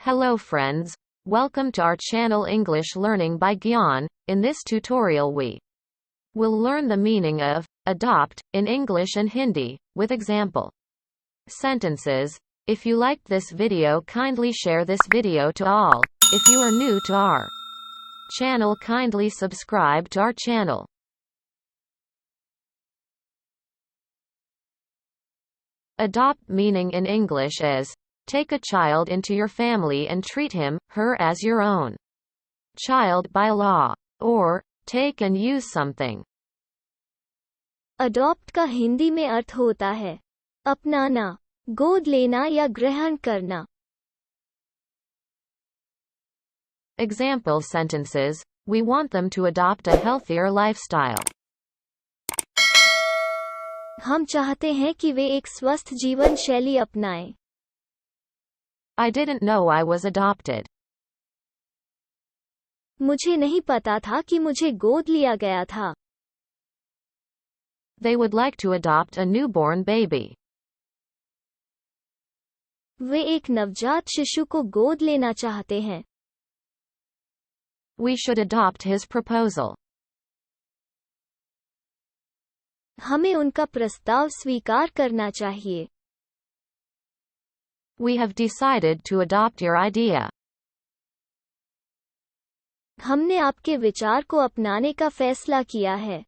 Hello friends, welcome to our channel English Learning by Gyan. In this tutorial we will learn the meaning of adopt in English and Hindi, with example sentences. If you liked this video, kindly share this video to all. If you are new to our channel, kindly subscribe to our channel. Adopt meaning in English is take a child into your family and treat him, her as your own child by law, or take and use something. Adopt का हिंदी में अर्थ होता है अपनाना, गोद लेना या ग्रहण करना. Example sentences. We want them to adopt a healthier lifestyle. हम चाहते हैं कि वे एक स्वस्थ जीवन शैली अपनाएं. I didn't know I was adopted. मुझे नहीं पता था कि मुझे गोद लिया गया था. They would like to adopt a newborn baby. वे एक नवजात शिशु को गोद लेना चाहते हैं. We should adopt his proposal. हमें उनका प्रस्ताव स्वीकार करना चाहिए. We have decided to adopt your idea. हमने आपके विचार को अपनाने का फैसला किया है.